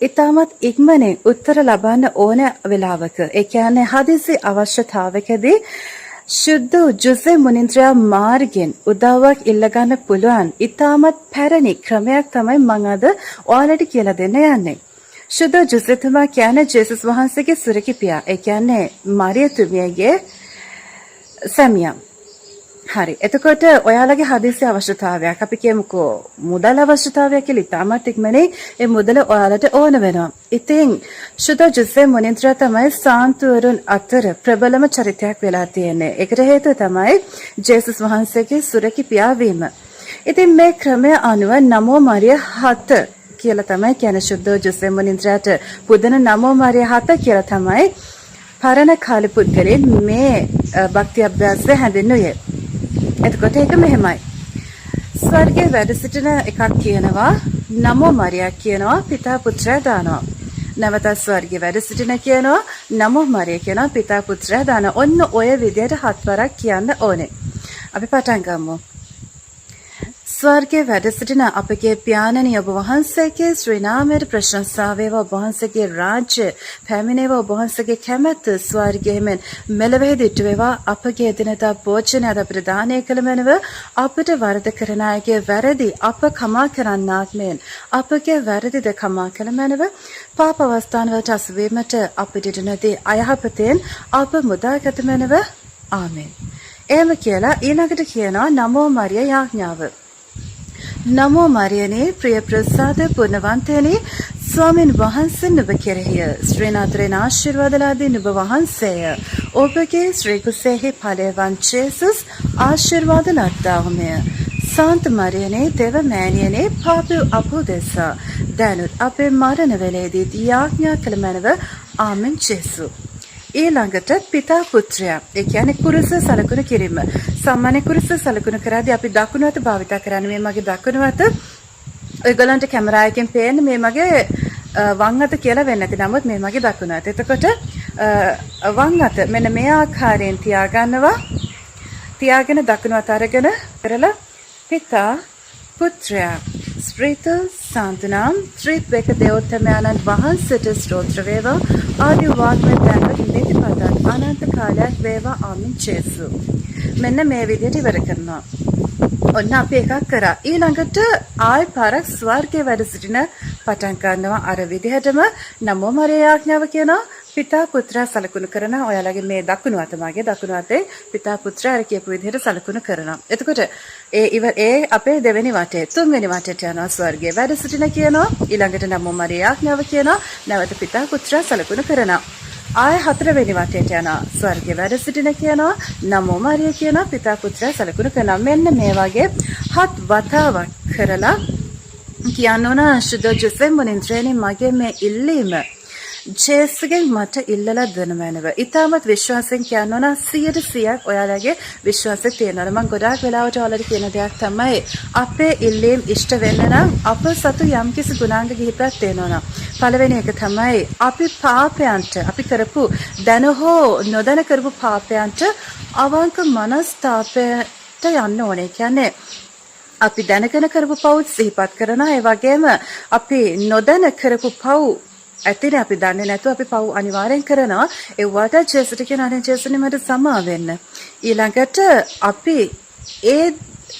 ඉතාමත් ඉක්මනින් උත්තර ලබන්න ඕන වෙලාවක ඒ කියන්නේ හදිසි අවශ්‍යතාවකදී ශුද්ධ ජුස්සේ මුනින්ද්‍රයා මාර්ගෙන් උදව්වක් ඉල්ලගන්න පුළුවන් ඉතාමත් පැරණි ක්‍රමයක් තමයි මම අද ඔයාලට කියලා දෙන්න යන්නේ. ශුද්ධ ජුස්සේතුමා කියන්නේ ජේසුස් වහන්සේගේ සුරකිපියා. ඒ කියන්නේ මරියතුමියගේ සැමියා. හරි. එතකොට ඔයාලගේ හදිසි අවශ්‍යතාවයක් අපි කියමුකෝ මුදල් අවශ්‍යතාවයක් කියලා ඉතාමත් ඉක්මනින් ඒ මුදල ඔයාලට ඕන වෙනවා. ඉතින් ශුද්ධ ජුස්සේ මුනින්ද්‍රයා තමයි සාන්තුවරුන් අතර ප්‍රබලම චරිතයක් වෙලා තියෙන්නේ. ඒකට හේතුව තමයි ජේසුස් වහන්සේගේ සුරකිපියා වීම. ඉතින් මේ ක්‍රමය අනුව නමෝ මරිය 7 කියලා තමයි කියන්නේ ශුද්ධ ජුස්සේ මුනින්ද්‍රයාට පුදන නමෝ මරිය 7 කියලා තමයි පරණ කාලේ පුද්ගලයන් මේ භක්ති අභ්‍යාසය හැඳින්වුවේ. එතකොට ඒක මෙහෙමයි. ස්වර්ගයේ වැඩ සිටින එකක් කියනවා නමෝ මරියා කියනවා පිතා පුත්‍රයා දානවා. නැවත ස්වර්ගයේ වැඩ සිටින කියනවා නමෝ මරියා කියනවා පිතා පුත්‍රයා දානවා. ඔන්න ඔය විදිහට 7 වරක් කියන්න ඕනේ. අපි පටන් ගමු. ස්වර්ගයේ වැඩ සිටින අපගේ පියාණනි ඔබ වහන්සේගේ ශ්‍රී නාමයට ප්‍රශංසා වේවා. ඔබ වහන්සේගේ රාජ්‍ය පැමිණේවා. ඔබ වහන්සේගේ කැමැත්ත ස්වර්ගයෙන් මෙලොවෙහි ඉටු වේවා. අපගේ එදිනෙදා භෝජනය අද අපට දානය කළ මැනව අපට වරද කරන අයගේ වැරදි අප කමා කරන්නාක් මෙන් අපගේ වැරදිද කමා කළ මැනව පාප අවස්ථානවලට අසුවීමට අපට ඉඩ නැති අයහපතෙන් අප මුදාගත මැනව ආමෙන්. එහෙම කියලා ඊළඟට කියනවා නමෝ මරිය යාඥාව. නමෝ මරියනේ ප්‍රිය ප්‍රසාද පුණ්‍යවන්තයනි ස්වාමීන් වහන්සේ නුඹ කෙරෙහිය ශ්‍රීනාථරේන ආශිර්වාදලාදී නුඹ වහන්සේය ඔබගේ ශ්‍රී කුසෙහි ඵලයන් ජේසුස් ආශිර්වාද ලද්දාහුමය. සාන්ත මරියනේ දෙව මෑණියනේ පාපය අපෝදෙසා දැනුත් අපේ මරණ වේලේදී යාඥා කළ මැනව ආමෙන් ජේසු. ඊළඟට පිතා පුත්‍රයා ඒ කියන්නේ කුරුස සලකුණු කිරීම. සාමාන්‍ය කුරුස සලකුණු කරද්දී අපි දකුණු අත භාවිත කරන්නේ මේ මගේ දකුණු අත. ඔයගලන්ට කැමරා එකෙන් පේන්නේ මේ මගේ වම් අත කියලා වෙන්නේ නැති. නමුත් මේ මගේ දකුණු අත. එතකොට වම් අත මෙන්න මේ ආකාරයෙන් තියාගන්නවා. තියාගෙන දකුණු අත අරගෙන කරලා පිතා පුත්‍රයා ස්ත්‍රීත සාන්තනම් ත්‍රිත්වක දේවෝත්තමයන්න් වහන්සේට ස්තෝත්‍ර වේවා. ආදි වාග්මය දැනුත් නිතිපතත් අනන්ත කාලයක් වේවා ආමෙන් ජේසු. මෙන්න මේ විදිහට ඉවර කරනවා. ඔන්න අපි එකක් කරා. ඊළඟට ආයි පාරක් ස්වර්ගයේ වැඩ සිටින පටන් ගන්නවා අර විදිහටම නමෝ මරිය යාඥාව කියනවා. පිතා පුත්‍රයා සලකුණු කරන ඔයාලගේ මේ දකුණු අත මගේ දකුණු අතේ පිතා පුත්‍රයා අර කියපු විදිහට සලකුණු කරනවා. එතකොට ඒ අපේ දෙවෙනි වටේ තුන්වෙනි වටේට යනවා ස්වර්ගයේ වැඩ සිටින කියනවා. ඊළඟට නමෝ මරිය යාඥාව කියනවා. නැවත පිතා පුත්‍රයා සලකුණු කරනවා. ආය හතරවෙනි වටේට යනවා ස්වර්ගයේ වැඩ සිටින කියනවා. නමෝ මරිය කියනවා. පිතා පුත්‍රයා සලකුණු කරනවා. මෙන්න මේ වගේ 7 වතාවක් කරලා කියන්න ඕන ශුද්ධ ජුස්සේ මුනින්ද්‍රයනි මගේ මේ ඉල්ලීම ජේසුගෙන් මට ඉල්ලලා දෙන මැනව. ඊටමත් විශ්වාසයෙන් කියන්න ඕන 100% ඔයාලගේ විශ්වාසය තියෙනවා. මම ගොඩාක් වෙලාවට ඔයාලට කියන දෙයක් තමයි අපේ ඉල්ලීම් ඉෂ්ට වෙන්න නම් අප සතු යම්කිසි ගුණාංග කිහිපයක් තියෙනවා. පළවෙනි එක තමයි අපි පාපයන්ට අපි කරපු දැන හෝ නොදැන කරපු පාපයන්ට අවංක මනස්තාපයට යන්න ඕනේ. කියන්නේ අපි දැනගෙන කරපු පව් සිහිපත් කරනවා. ඒ වගේම අපි නොදැන කරපු පව් ඇත්තට අපි දන්නේ නැතුව අපි පව් අනිවාර්යෙන් කරනවා. ඒ වට ජේසුට කියන අනේ ජේසුනේ මට සමා වෙන්න. ඊළඟට අපි ඒ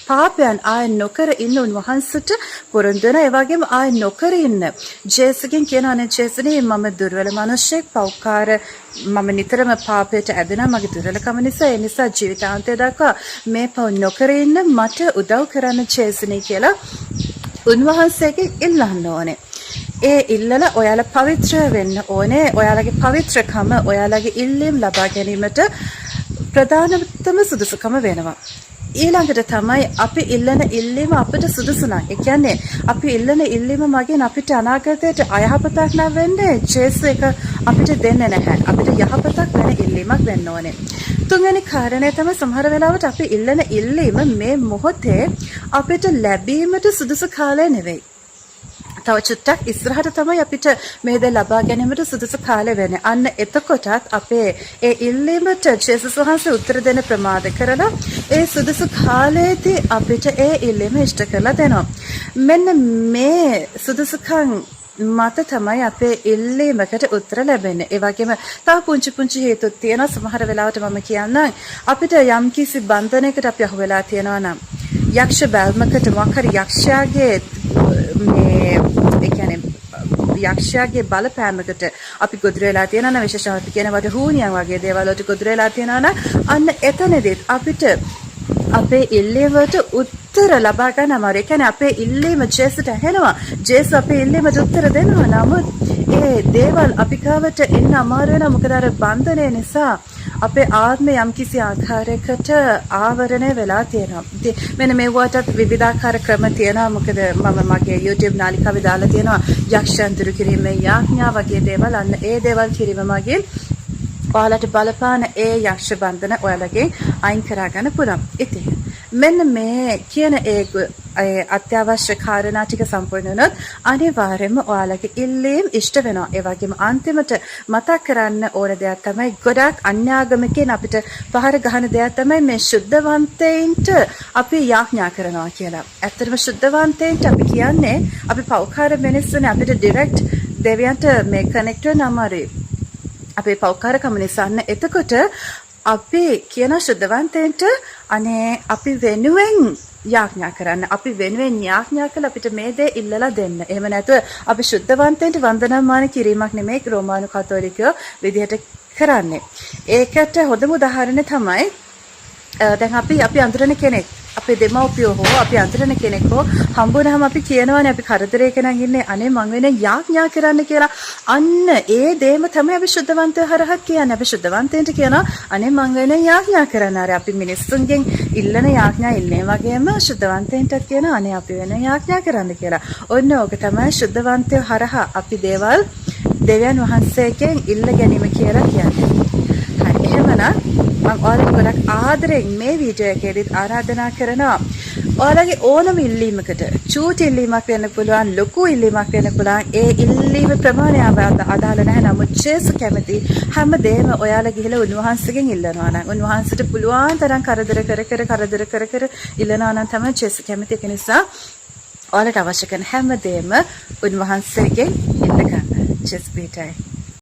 පාපයන් ආය නොකර ඉන්න උන්වහන්සේට පොරොන්දු වෙනවා. ඒ වගේම ආය නොකර ඉන්න ජේසුගෙන් කියන අනේ ජේසුනේ මම දුර්වල මිනිසෙක් පව්කාර මම නිතරම පාපයට ඇදෙනවා මගේ දුර්වලකම නිසා. ඒ නිසා ජීවිතාන්තය දක්වා මේ පව් නොකර ඉන්න මට උදව් කරන්න ජේසුනේ කියලා උන්වහන්සේගෙන් ඉල්ලන්න ඕනේ. ඒ ඉල්ලලා ඔයාලා පවිත්‍ර වෙන්න ඕනේ. ඔයාලගේ පවිත්‍රකම ඔයාලගේ ඉල්ලීම් ලබා ගැනීමට ප්‍රධානතම සුදුසුකම වෙනවා. ඊළඟට තමයි අපි ඉල්ලන ඉල්ලීම අපිට සුදුසු නම්. ඒ කියන්නේ අපි ඉල්ලන ඉල්ලීම මගින් අපිට අනාගතයට අයහපතක් නම් වෙන්නේ ජේසු එක අපිට දෙන්නේ නැහැ. අපිට යහපතක් වෙන ඉල්ලීමක් වෙන්න ඕනේ. තුන්වෙනි කාරණය තමයි සමහර වෙලාවට අපි ඉල්ලන ඉල්ලීම මේ මොහොතේ අපිට ලැබීමට සුදුසු කාලය නෙවෙයි. තව චුට්ටක් ඉස්සරහට තමයි අපිට මේ දේ ලබා ගැනීමට සුදුසු කාලය වෙන්නේ. අන්න එතකොටත් අපේ ඒ ඉල්ලීමට ජේසුස් වහන්සේ උත්තර දෙන්න ප්‍රමාද කරලා ඒ සුදුසු කාලයේදී අපිට ඒ ඉල්ලීම ඉෂ්ට කරලා දෙනවා. මෙන්න මේ සුදුසුකම් මත තමයි අපේ ඉල්ලීමකට උත්තර ලැබෙන්නේ. ඒ වගේම තව පුංචි හේතුත් තියෙනවා. සමහර වෙලාවට මම කියන්නම් අපිට යම්කිසි බන්ධනයකට අපි අහු වෙලා තියෙනවා නම් යක්ෂ බැල්මකට මොකක් හරි යක්ෂයාගේ මේ ඒ කියන්නේ යක්ෂයාගේ බලපෑමකට අපි ගොදුරු වෙලා තියෙනවා නම් විශේෂයෙන්ම අපි කියනවාට හූනියන් වගේ දේවල් වලට ගොදුරු වෙලා තියෙනවා නම් අන්න එතනදිත් අපිට අපේ ඉල්ලීමට උත්තර ලබා ගන්න අමාරු. ඒ කියන්නේ අපේ ඉල්ලීම ජේසුට ඇහෙනවා. ජේසු අපේ ඉල්ලීමට උත්තර දෙනවා. නමුත් ඒ දේවල් අපි ගාවට එන්න අමාරු වෙනවා. මොකද අර බන්ධනය නිසා අපේ ආත්මය යම්කිසි ආකාරයකට ආවරණය වෙලා තියෙනවා. ඉතින් මෙන්න මේවටත් විවිධාකාර ක්‍රම තියෙනවා. මොකද මම මගේ YouTube නාලිකාවේ දාලා තියෙනවා යක්ෂයන් දුරු කිරීමේ යාඥා වගේ දේවල්. අන්න ඒ දේවල් කිරීම මගින් ඔයාලට බලපාන ඒ යක්ෂ බන්ධන ඔයාලගේ අයින් කරා ගන්න පුළුවන්. ඉතින් මෙන්න මේ කියන ඒ අත්‍යවශ්‍ය කාරණා ටික සම්පූර්ණ වුණොත් අනිවාර්යයෙන්ම ඔයාලගේ ඉල්ලීම් ඉෂ්ට වෙනවා. ඒ වගේම අන්තිමට මතක් කරන්න ඕන දෙයක් තමයි ගොඩාක් අන්‍යාගමිකයන් අපිට පහර ගහන දෙයක් තමයි මේ ශුද්ධවන්තයින්ට අපි යාඥා කරනවා කියලා. ඇත්තටම ශුද්ධවන්තයින්ට අපි කියන්නේ අපි පෞකාර මිනිස්සුනේ අපිට ඩිරෙක්ට් දෙවියන්ට මේ කනෙක්ට් වෙන්න අමාරුයි. අපේ පෞකාරකම නිසාන්න එතකොට අපි කියන ශුද්ධවන්තයන්ට අනේ අපි වෙනුවෙන් යාඥා කරන්න. අපි වෙනුවෙන් යාඥා කළ අපිට මේ දේ ඉල්ලලා දෙන්න. එහෙම නැතුව අපි ශුද්ධවන්තයන්ට වන්දනාමාන කිරීමක් නෙමෙයි රෝමානු කතෝලිකයෝ විදිහට කරන්නේ. ඒකට හොඳම උදාහරණය තමයි දැන් අපි අඳුරන කෙනෙක් අපේ දෙමව්පියෝ හෝ අපි අඳුරන කෙනෙක් හෝ හම්බුනහම අපි කියනවානේ අපි කරදරයක නම් ඉන්නේ අනේ මං වෙන යාඥා කරන්න කියලා. අන්න ඒ දේම තමයි අපි ශුද්ධවන්තය හරහා කියන්නේ. අපි ශුද්ධවන්තයන්ට කියනවා අනේ මං වෙන යාඥා කරන්න. අර අපි මිනිස්සුන්ගෙන් ඉල්ලන යාඥා ඉල්ලේ වගේම ශුද්ධවන්තයන්ටත් කියනවා අනේ අපි වෙන යාඥා කරන්න කියලා. ඔන්න ඕක තමයි ශුද්ධවන්තය හරහා අපි දේවල් දෙවියන් වහන්සේගෙන් ඉල්ල ගැනීම කියලා කියන්නේ. හරි එහෙමනම් මම ඔයාලට ගොඩක් ආදරෙන් මේ වීඩියෝ එකේදීත් ආරාධනා කරනවා ඔයාලගේ ඕනම ඉල්ලීමකට චූටි ඉල්ලීමක් වෙන්න පුළුවන් ලොකු ඉල්ලීමක් වෙන්න පුළුවන් ඒ ඉල්ලීම ප්‍රමාණය අදාළ නැහැ නමුත් ජේසු කැමති හැම දෙයක්ම ඔයාලා ගිහලා උන්වහන්සේගෙන් ඉල්ලනවා නම් උන්වහන්සේට පුළුවන් තරම් කරදර කර ඉල්ලනවා නම් තමයි ජේසු කැමති. ඒක නිසා ඔයාලට අවශ්‍ය කරන හැම දෙයක්ම උන්වහන්සේගෙන් ඉල්ල ගන්න. ජේසු පිටයි